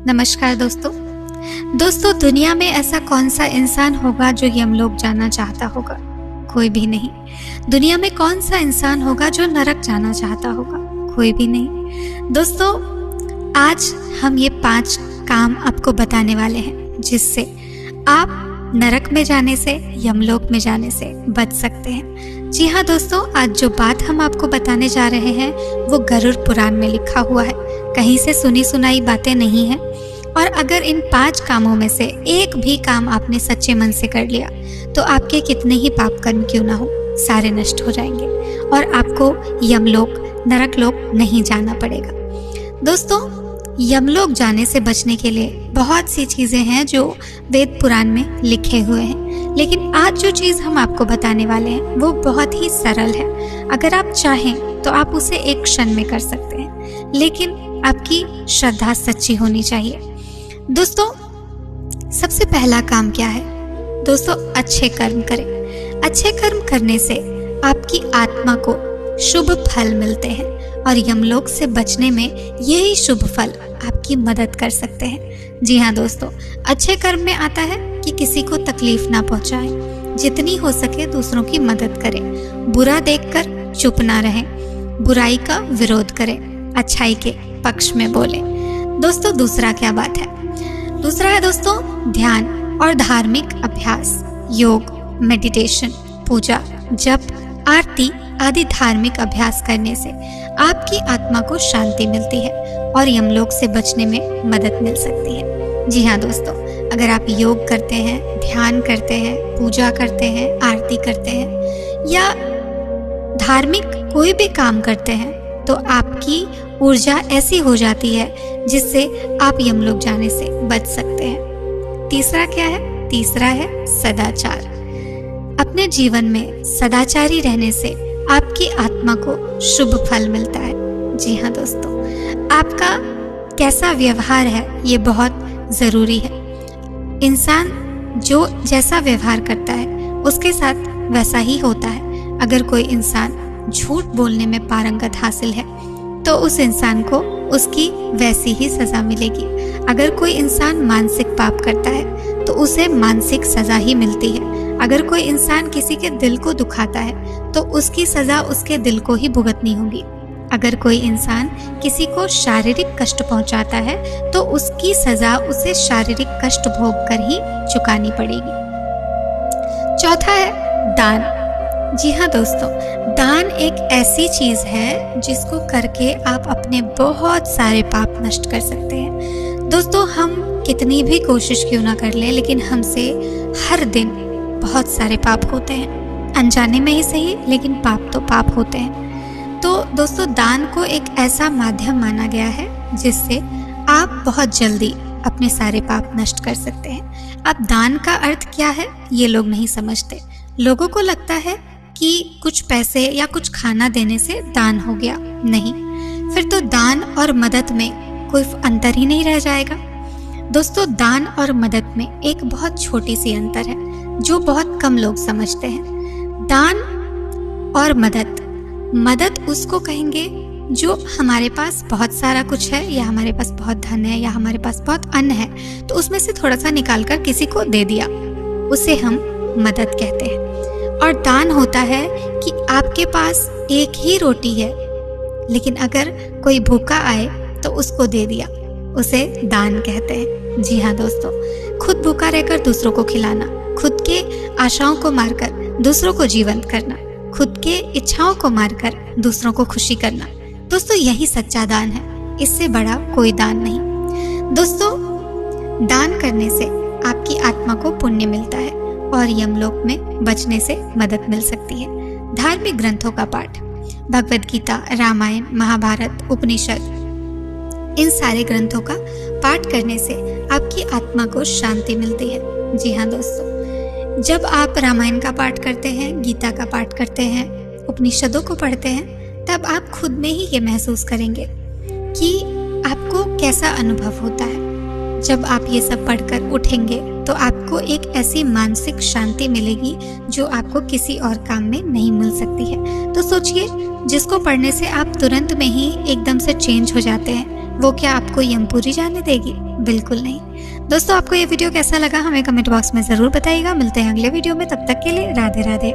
नमस्कार दोस्तों, दुनिया में ऐसा कौन सा इंसान होगा जो यमलोक जाना चाहता होगा? कोई भी नहीं। दुनिया में कौन सा इंसान होगा जो नरक जाना चाहता होगा? कोई भी नहीं। दोस्तों, आज हम ये 5 काम आपको बताने वाले हैं जिससे आप नरक में जाने से, यमलोक में जाने से बच सकते हैं। जी हाँ दोस्तों, आज जो बात हम आपको बताने जा रहे हैं वो गरुड़ पुराण में लिखा हुआ है, कहीं से सुनी सुनाई बातें नहीं है। और अगर इन 5 कामों में से एक भी काम आपने सच्चे मन से कर लिया तो आपके कितने ही पाप कर्म क्यों ना हो, सारे नष्ट हो जाएंगे और आपको यमलोक, नरक लोक नहीं जाना पड़ेगा। दोस्तों, यमलोक जाने से बचने के लिए बहुत सी चीज़ें हैं जो वेद पुराण में लिखे हुए हैं, लेकिन आज जो चीज़ हम आपको बताने वाले हैं वो बहुत ही सरल है। अगर आप चाहें तो आप उसे एक क्षण में कर सकते हैं, लेकिन आपकी श्रद्धा सच्ची होनी चाहिए। दोस्तों, सबसे पहला काम क्या है? दोस्तों, अच्छे कर्म करें। अच्छे कर्म करने से आपकी आत्मा को शुभ फल मिलते हैं और यमलोक से बचने में यही शुभ फल आपकी मदद कर सकते हैं। जी हाँ दोस्तों, अच्छे कर्म में आता है कि किसी को तकलीफ ना पहुंचाएं, जितनी हो सके दूसरों की मदद करें, बुरा देखकर चुप ना रहें, बुराई का विरोध करें, अच्छाई के पक्ष में बोलें। दोस्तों, दूसरा क्या बात है? दूसरा है दोस्तों ध्यान और धार्मिक अभ्यास, योग, मेडिटेशन, पूजा, जप, आरती आदि धार्मिक अभ्यास करने से आपकी आत्मा को शांति मिलती है और यमलोक से बचने में मदद मिल सकती है। जी हाँ दोस्तों, अगर आप योग करते हैं, ध्यान करते हैं, पूजा करते हैं, आरती करते हैं या धार्मिक कोई भी काम करते हैं तो आपकी ऊर्जा ऐसी हो जाती है जिससे आप यमलोक जाने से बच सकते हैं। तीसरा क्या है? तीसरा है सदाचार। अपने जीवन में सदाचारी रहने से आपकी आत्मा को शुभ फल मिलता है। जी हाँ दोस्तों, आपका कैसा व्यवहार है ये बहुत ज़रूरी है। इंसान जो जैसा व्यवहार करता है उसके साथ वैसा ही होता है। अगर कोई इंसान झूठ बोलने में पारंगत हासिल है तो उस इंसान को उसकी वैसी ही सज़ा मिलेगी। अगर कोई इंसान मानसिक पाप करता है तो उसे मानसिक सज़ा ही मिलती है। अगर कोई इंसान किसी के दिल को दुखाता है तो उसकी सज़ा उसके दिल को ही भुगतनी होगी। अगर कोई इंसान किसी को शारीरिक कष्ट पहुंचाता है तो उसकी सज़ा उसे शारीरिक कष्ट भोग कर ही चुकानी पड़ेगी। चौथा है दान। जी हाँ दोस्तों, दान एक ऐसी चीज़ है जिसको करके आप अपने बहुत सारे पाप नष्ट कर सकते हैं। दोस्तों, हम कितनी भी कोशिश क्यों ना कर लें, लेकिन हमसे हर दिन बहुत सारे पाप होते हैं, अनजाने में ही सही, लेकिन पाप तो पाप होते हैं। तो दोस्तों, दान को एक ऐसा माध्यम माना गया है जिससे आप बहुत जल्दी अपने सारे पाप नष्ट कर सकते हैं। अब दान का अर्थ क्या है ये लोग नहीं समझते। लोगों को लगता है कि कुछ पैसे या कुछ खाना देने से दान हो गया। नहीं, फिर तो दान और मदद में कोई अंतर ही नहीं रह जाएगा। दोस्तों, दान और मदद में एक बहुत छोटी सी अंतर है जो बहुत कम लोग समझते हैं। दान और मदद उसको कहेंगे जो हमारे पास बहुत सारा कुछ है या हमारे पास बहुत धन है या हमारे पास बहुत अन्न है तो उसमें से थोड़ा सा निकाल कर किसी को दे दिया, उसे हम मदद कहते हैं। और दान होता है कि आपके पास एक ही रोटी है लेकिन अगर कोई भूखा आए तो उसको दे दिया, उसे दान कहते हैं। जी हाँ दोस्तों, खुद भूखा रहकर दूसरों को खिलाना, खुद के आशाओं को मारकर दूसरों को जीवंत करना, खुद के इच्छाओं को मारकर दूसरों को खुशी करना। दोस्तों, यही सच्चा दान है, इससे बड़ा कोई दान नहीं। दोस्तों, दान करने से आपकी आत्मा को पुण्य मिलता है और यमलोक में बचने से मदद मिल सकती है। धार्मिक ग्रंथों का पाठ, भगवद गीता, रामायण, महाभारत, उपनिषद, इन सारे ग्रंथों का पाठ करने से आपकी आत्मा को शांति मिलती है। जी हाँ दोस्तों, जब आप रामायण का पाठ करते हैं, गीता का पाठ करते हैं, उपनिषदों को पढ़ते हैं, तब आप खुद में ही ये महसूस करेंगे कि आपको कैसा अनुभव होता है। जब आप ये सब पढ़कर उठेंगे तो आपको एक ऐसी मानसिक शांति मिलेगी जो आपको किसी और काम में नहीं मिल सकती है। तो सोचिए, जिसको पढ़ने से आप तुरंत में ही एकदम से चेंज हो जाते हैं, वो क्या आपको यमपुरी जाने देगी? बिल्कुल नहीं। दोस्तों, आपको ये वीडियो कैसा लगा हमें कमेंट बॉक्स में ज़रूर बताइएगा। मिलते हैं अगले वीडियो में, तब तक के लिए राधे राधे।